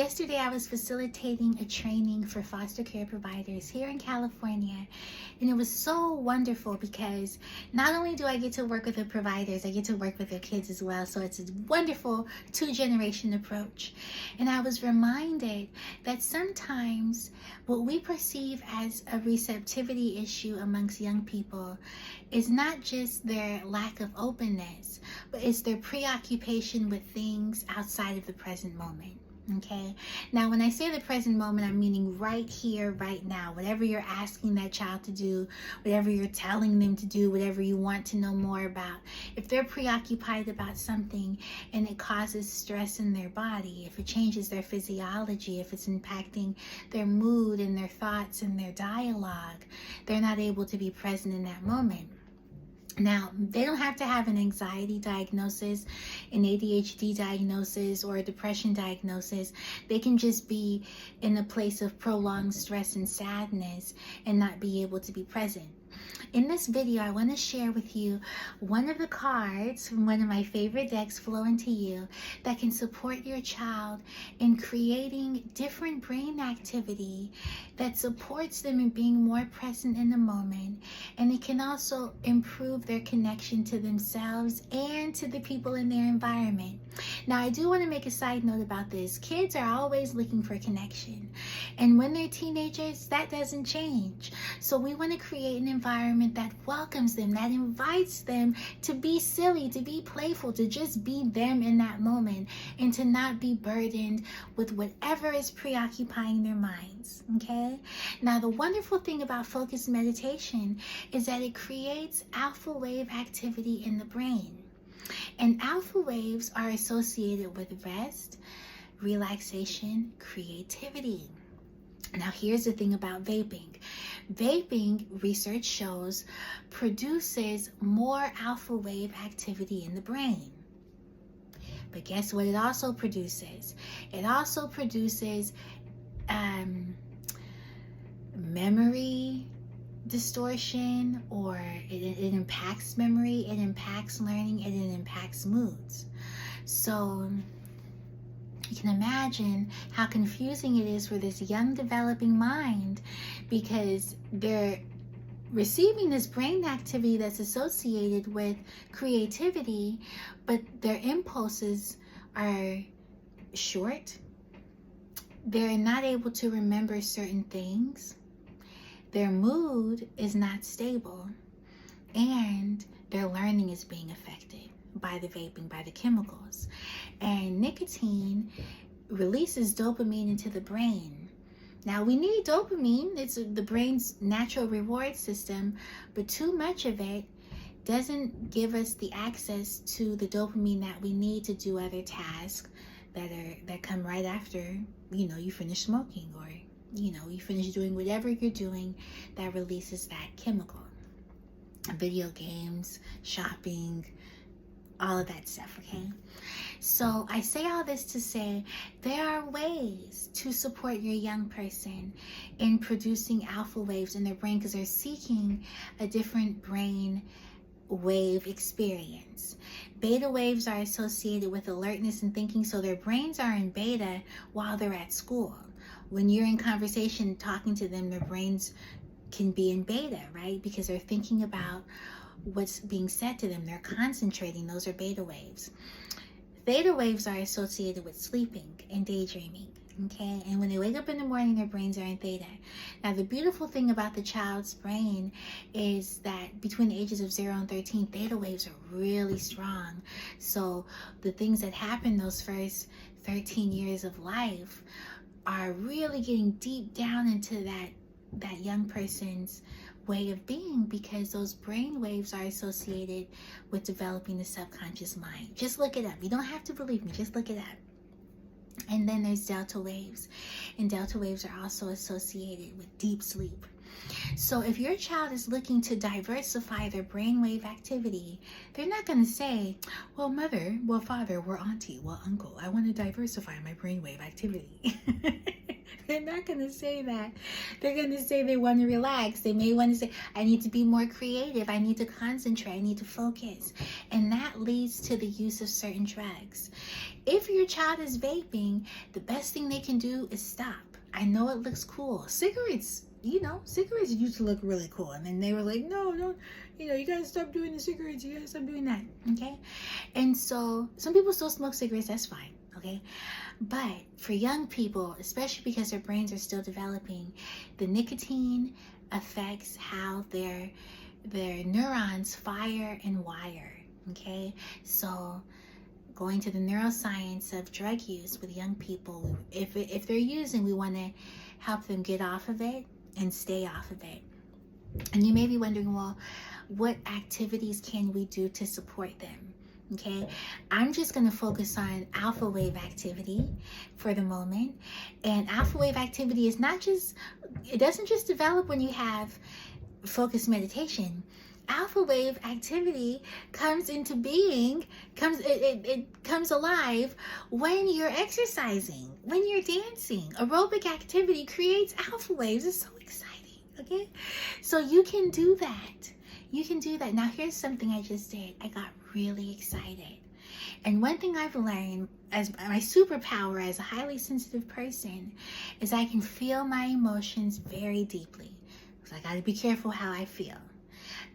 Yesterday, I was facilitating a training for foster care providers here in California, and it was so wonderful because not only do I get to work with the providers, I get to work with their kids as well. So it's a wonderful two-generation approach. And I was reminded that sometimes what we perceive as a receptivity issue amongst young people is not just their lack of openness, but it's their preoccupation with things outside of the present moment. Okay, now when I say the present moment, I'm meaning right here, right now. Whatever you're asking that child to do, whatever you're telling them to do, whatever you want to know more about, if they're preoccupied about something and it causes stress in their body, if it changes their physiology, if it's impacting their mood and their thoughts and their dialogue, they're not able to be present in that moment. Now, they don't have to have an anxiety diagnosis, an ADHD diagnosis, or a depression diagnosis. They can just be in a place of prolonged stress and sadness and not be able to be present. In this video, I want to share with you one of the cards from one of my favorite decks, Flow Into You, that can support your child in creating different brain activity that supports them in being more present in the moment. And it can also improve their connection to themselves and to the people in their environment. Now, I do want to make a side note about this. Kids are always looking for connection. And when they're teenagers, that doesn't change. So we want to create an environment that welcomes them, that invites them to be silly, to be playful, to just be them in that moment, and to not be burdened with whatever is preoccupying their minds. Okay? Now, the wonderful thing about focused meditation is that it creates alpha wave activity in the brain. And alpha waves are associated with rest, relaxation, creativity. Now, here's the thing about vaping. Vaping, research shows, produces more alpha wave activity in the brain. But guess what it also produces? It also produces memory distortion, or it impacts memory, it impacts learning, and it impacts moods. So you can imagine how confusing it is for this young developing mind, because they're receiving this brain activity that's associated with creativity, but their impulses are short. They're not able to remember certain things. Their mood is not stable, and their learning is being affected by the vaping, by the chemicals. And nicotine releases dopamine into the brain. Now, we need dopamine. It's the brain's natural reward system, but too much of it doesn't give us the access to the dopamine that we need to do other tasks that come right after, you finish smoking, or you finish doing whatever you're doing that releases that chemical. Video games, shopping, all of that stuff, okay? So I say all this to say there are ways to support your young person in producing alpha waves in their brain, because they're seeking a different brain wave experience. Beta waves are associated with alertness and thinking, so their brains are in beta while they're at school. When you're in conversation talking to them, their brains can be in beta, right? Because they're thinking about what's being said to them. They're concentrating. Those are beta waves. Theta waves are associated with sleeping and daydreaming, okay? And when they wake up in the morning, their brains are in theta. Now, the beautiful thing about the child's brain is that between the ages of 0 and 13, theta waves are really strong. So the things that happen those first 13 years of life are really getting deep down into that young person's way of being, because those brain waves are associated with developing the subconscious mind. Just look it up. You don't have to believe me. Just look it up. And then there's delta waves. And delta waves are also associated with deep sleep. So if your child is looking to diversify their brainwave activity, they're not going to say, well, mother, well, father, well, auntie, well, uncle, I want to diversify my brainwave activity. They're not not going to say that. They're going to say they want to relax. They may want to say, I need to be more creative. I need to concentrate. I need to focus. And that leads to the use of certain drugs. If your child is vaping, the best thing they can do is stop. I know it looks cool. Cigarettes, cigarettes used to look really cool. And then they were like, no, you got to stop doing the cigarettes. You got to stop doing that. Okay. And so some people still smoke cigarettes. That's fine. Okay. But for young people, especially because their brains are still developing, the nicotine affects how their neurons fire and wire. Okay. So going to the neuroscience of drug use with young people, if they're using, we want to help them get off of it and stay off of it. And you may be wondering, well, what activities can we do to support them? Okay, I'm just going to focus on alpha wave activity for the moment. And alpha wave activity is it doesn't just develop when you have focused meditation. Alpha wave activity comes into being, it comes alive when you're exercising, when you're dancing. Aerobic activity creates alpha waves. It's so exciting, okay? So you can do that. You can do that. Now, here's something I just did. I got really excited. And one thing I've learned as my superpower as a highly sensitive person is I can feel my emotions very deeply. So I got to be careful how I feel.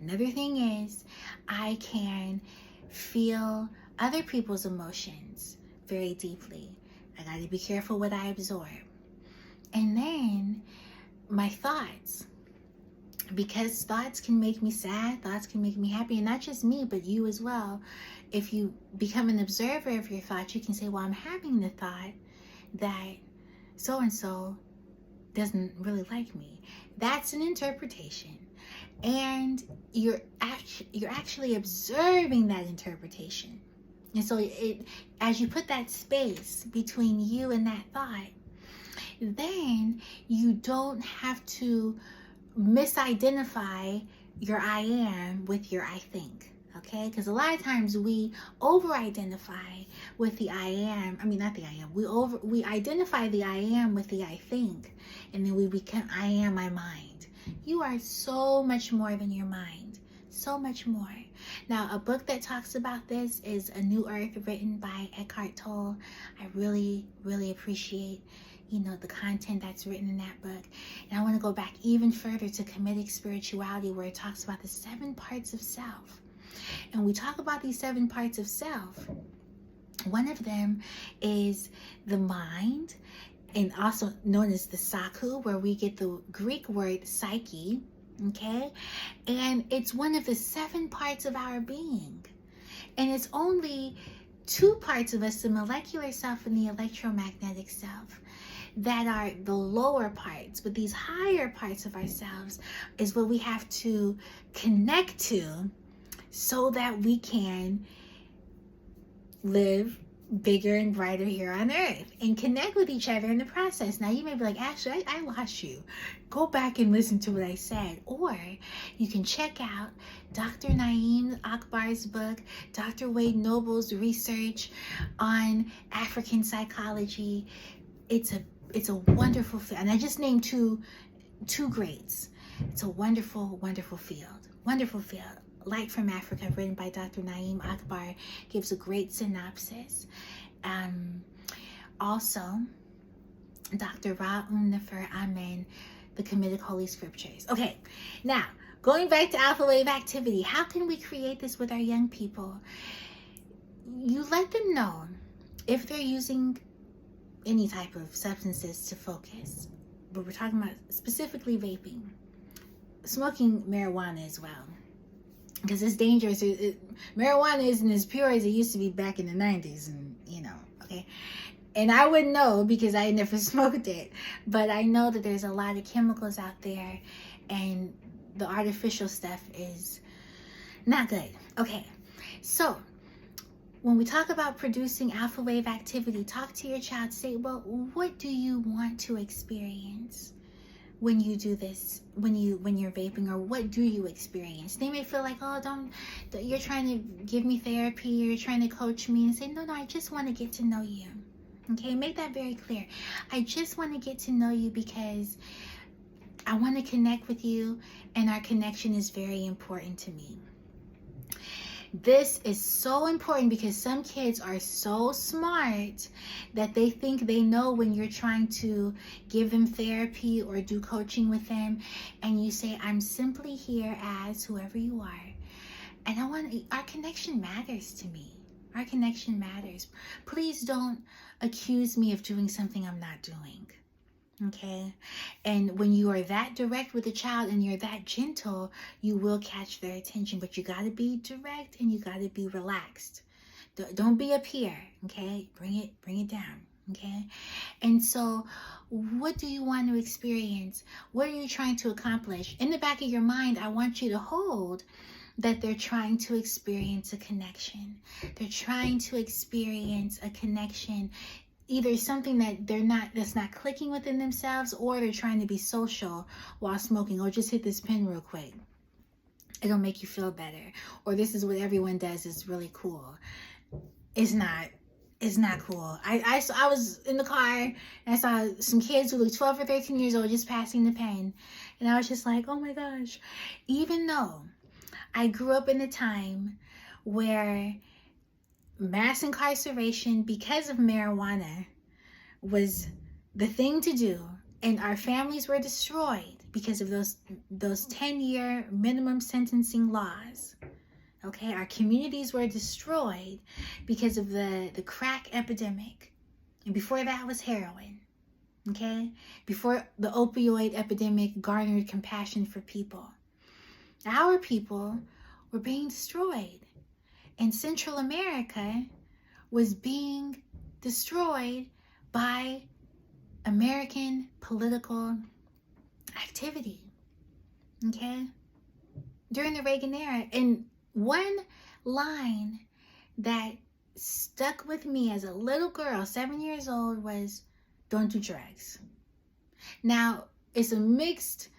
Another thing is I can feel other people's emotions very deeply. I got to be careful what I absorb. And then my thoughts, because thoughts can make me sad, thoughts can make me happy, and not just me, but you as well. If you become an observer of your thoughts, you can say, well, I'm having the thought that so-and-so doesn't really like me. That's an interpretation. And you're actually observing that interpretation. And so as you put that space between you and that thought, then you don't have to misidentify your I am with your I think. Okay, because a lot of times we over-identify with the I am. I mean, not the I am. We identify the I am with the I think, and then we become I am my mind. You are so much more than your mind. So much more. Now, a book that talks about this is A New Earth, written by Eckhart Tolle. I really, really appreciate the content that's written in that book. And I want to go back even further to Comedic Spirituality, where it talks about the 7 parts of self. And we talk about these 7 parts of self. One of them is the mind, and also known as the Saku, where we get the Greek word psyche, okay? And it's one of the 7 parts of our being. And it's only 2 parts of us, the molecular self and the electromagnetic self, that are the lower parts. But these higher parts of ourselves is what we have to connect to so that we can live bigger and brighter here on earth and connect with each other in the process. Now, you may be like, Ashley, I lost you. Go back and listen to what I said. Or you can check out Dr. Naeem Akbar's book, Dr. Wade Noble's research on African psychology. It's a wonderful field. And I just named two greats. It's a wonderful, wonderful field. Wonderful field. Light from Africa, written by Dr. Naeem Akbar, gives a great synopsis. Also, Dr. Nefer Amen, The Comedic Holy Scriptures. Okay, now, going back to alpha wave activity, how can we create this with our young people? You let them know if they're using any type of substances to focus, but we're talking about specifically vaping, smoking marijuana as well. Because it's dangerous. Marijuana isn't as pure as it used to be back in the 90s, and okay. And I wouldn't know because I never smoked it, but I know that there's a lot of chemicals out there, and the artificial stuff is not good. Okay, so when we talk about producing alpha wave activity, talk to your child. Say, well, what do you want to experience when you do this, when you're vaping, or what do you experience? They may feel like, oh, you're trying to give me therapy, or you're trying to coach me, and say, no, I just want to get to know you. Okay, make that very clear. I just want to get to know you because I want to connect with you, and our connection is very important to me. This is so important because some kids are so smart that they think they know when you're trying to give them therapy or do coaching with them, and you say, I'm simply here as whoever you are. And our connection matters to me. Our connection matters. Please don't accuse me of doing something I'm not doing. Okay? And when you are that direct with a child and you're that gentle, you will catch their attention. But you got to be direct and you got to be relaxed. Don't be up here. Okay? Bring it down. Okay? And so, what do you want to experience? What are you trying to accomplish? In the back of your mind, I want you to hold that they're trying to experience a connection. They're trying to experience a connection, either something that's not clicking within themselves, or they're trying to be social while smoking. Or just hit this pen real quick, it'll make you feel better. Or this is what everyone does, it's really cool. It's not cool. I was in the car and I saw some kids who looked 12 or 13 years old just passing the pen, and I was just like, oh my gosh. Even though I grew up in a time where mass incarceration because of marijuana was the thing to do, and our families were destroyed because of those 10-year minimum sentencing laws. Okay, our communities were destroyed because of the crack epidemic, and before that was heroin. Okay, before the opioid epidemic garnered compassion for people, our people were being destroyed. And Central America was being destroyed by American political activity. Okay? During the Reagan era. And one line that stuck with me as a little girl, 7 years old, was, don't do drugs. Now, it's some mixed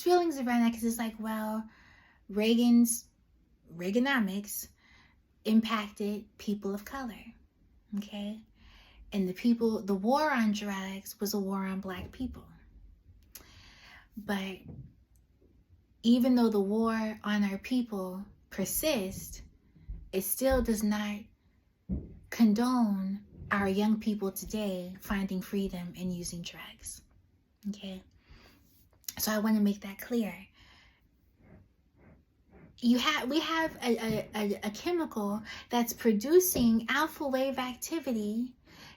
feelings around that, because it's like, well, Reaganomics impacted people of color, okay? And the war on drugs was a war on Black people. But even though the war on our people persists, it still does not condone our young people today finding freedom in using drugs, okay? So I want to make that clear. We have a chemical that's producing alpha wave activity.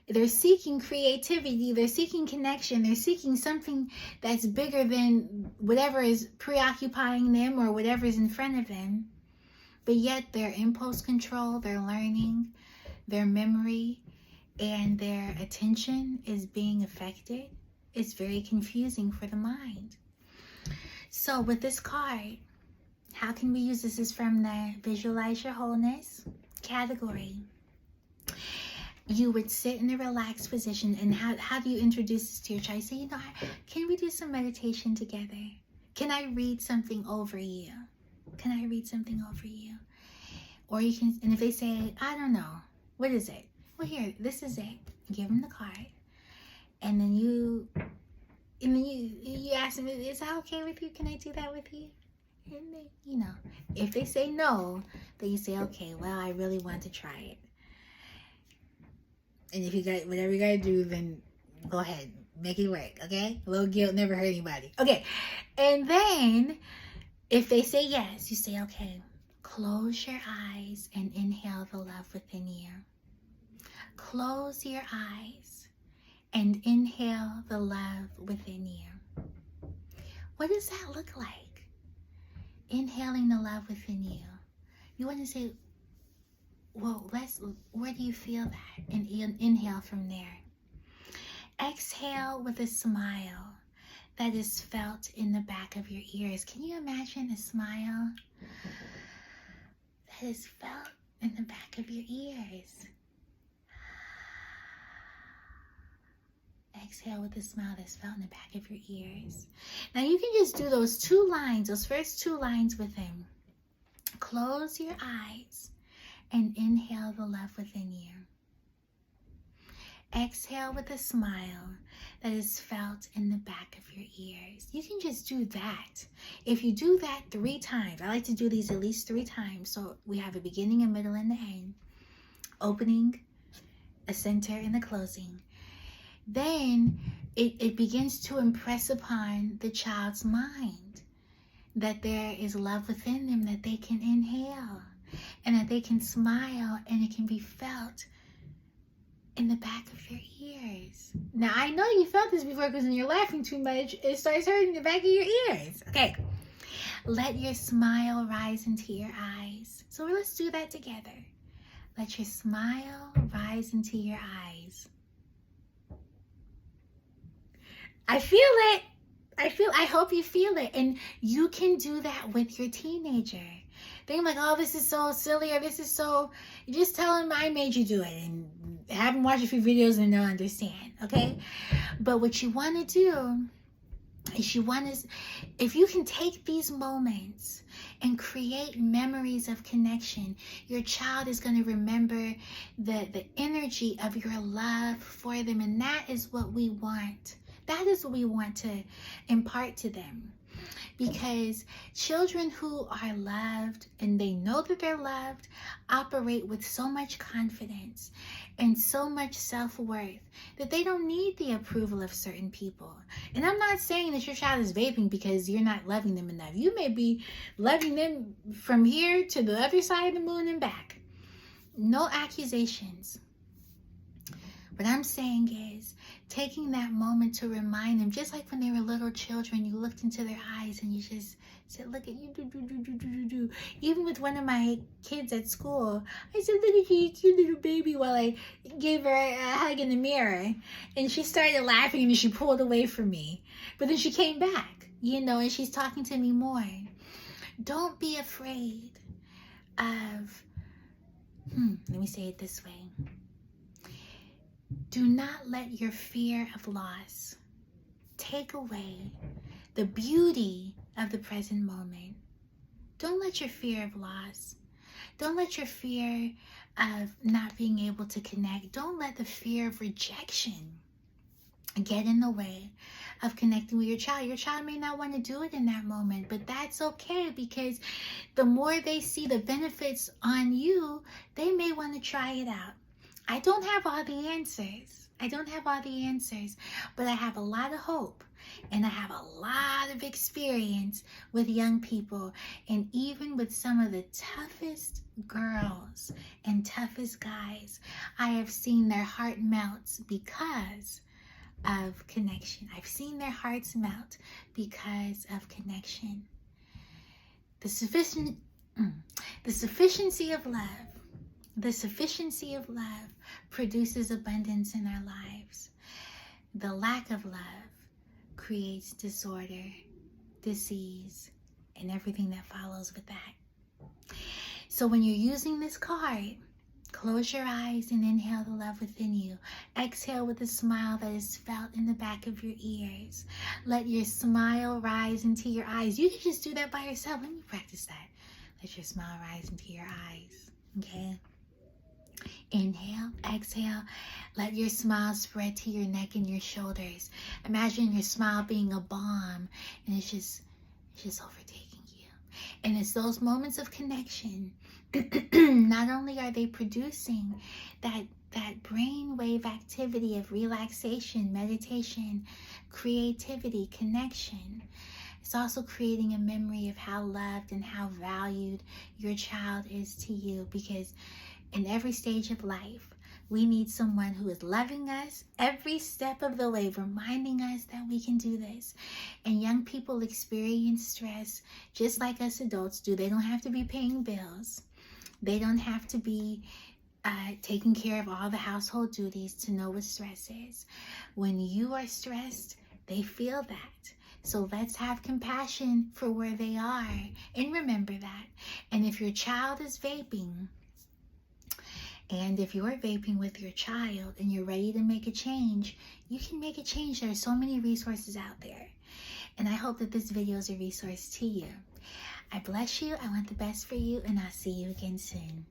They're seeking creativity, they're seeking connection, they're seeking something that's bigger than whatever is preoccupying them or whatever is in front of them. But yet their impulse control, their learning, their memory, and their attention is being affected. It's very confusing for the mind. So with this card, how can we use this? Is from the Visualize Your Wholeness category. You would sit in a relaxed position, and how do you introduce this to your child? Say, can we do some meditation together? Can I read something over you? Can I read something over you? Or you can, and if they say, I don't know, what is it? Well, here, this is it. Give them the card, and then you ask them, is that okay with you? Can I do that with you? And they, if they say no, then you say, okay, well, I really want to try it. And if you got whatever you got to do, then go ahead, make it work, okay? A little guilt never hurt anybody. Okay, and then if they say yes, you say, okay, close your eyes and inhale the love within you. Close your eyes and inhale the love within you. What does that look like? Inhaling the love within you. You want to say, well, where do you feel that? And inhale from there. Exhale with a smile that is felt in the back of your ears. Can you imagine a smile that is felt in the back of your ears? Exhale with a smile that's felt in the back of your ears. Now you can just do those first two lines with him. Close your eyes and inhale the love within you. Exhale with a smile that is felt in the back of your ears. You can just do that. If you do that 3 times, I like to do these at least 3 times. So we have a beginning, a middle, and the end. Opening, a center, and a closing. Then it begins to impress upon the child's mind that there is love within them, that they can inhale and that they can smile, and it can be felt in the back of your ears. Now, I know you felt this before, because when you're laughing too much, it starts hurting the back of your ears. Okay. Let your smile rise into your eyes. So let's do that together. Let your smile rise into your eyes. I feel it. I hope you feel it. And you can do that with your teenager. They're like, oh, this is so silly, or this is so, just tell them I made you do it, and have them watch a few videos and they'll understand, okay? But what you want to do is if you can take these moments and create memories of connection, your child is going to remember the energy of your love for them, and that is what we want. That is what we want to impart to them. Because children who are loved and they know that they're loved operate with so much confidence and so much self-worth that they don't need the approval of certain people. And I'm not saying that your child is vaping because you're not loving them enough. You may be loving them from here to the other side of the moon and back. No accusations. What I'm saying is taking that moment to remind them, just like when they were little children, you looked into their eyes and you just said, look at you, do. Even with one of my kids at school, I said, look at you, cute little baby, while I gave her a hug in the mirror. And she started laughing and she pulled away from me. But then she came back, and she's talking to me more. Don't be afraid of, let me say it this way. Do not let your fear of loss take away the beauty of the present moment. Don't let your fear of loss, don't let your fear of not being able to connect, don't let the fear of rejection get in the way of connecting with your child. Your child may not want to do it in that moment, but that's okay, because the more they see the benefits on you, they may want to try it out. I don't have all the answers. But I have a lot of hope, and I have a lot of experience with young people, and even with some of the toughest girls and toughest guys. I have seen their heart melt because of connection. I've seen their hearts melt because of connection. The sufficiency of love. The sufficiency of love produces abundance in our lives. The lack of love creates disorder, disease, and everything that follows with that. So when you're using this card, close your eyes and inhale the love within you. Exhale with a smile that is felt in the back of your ears. Let your smile rise into your eyes. You can just do that by yourself. Let me practice that. Let your smile rise into your eyes. Okay? Inhale, exhale, let your smile spread to your neck and your shoulders. Imagine your smile being a bomb, and it's just overtaking you. And it's those moments of connection. Not only are they producing that brainwave activity of relaxation, meditation, creativity, connection, it's also creating a memory of how loved and how valued your child is to you, because in every stage of life, we need someone who is loving us every step of the way, reminding us that we can do this. And young people experience stress just like us adults do. They don't have to be paying bills. They don't have to be taking care of all the household duties to know what stress is. When you are stressed, they feel that. So let's have compassion for where they are and remember that. And if your child is vaping, and if you're vaping with your child and you're ready to make a change, you can make a change. There are so many resources out there. And I hope that this video is a resource to you. I bless you. I want the best for you, and I'll see you again soon.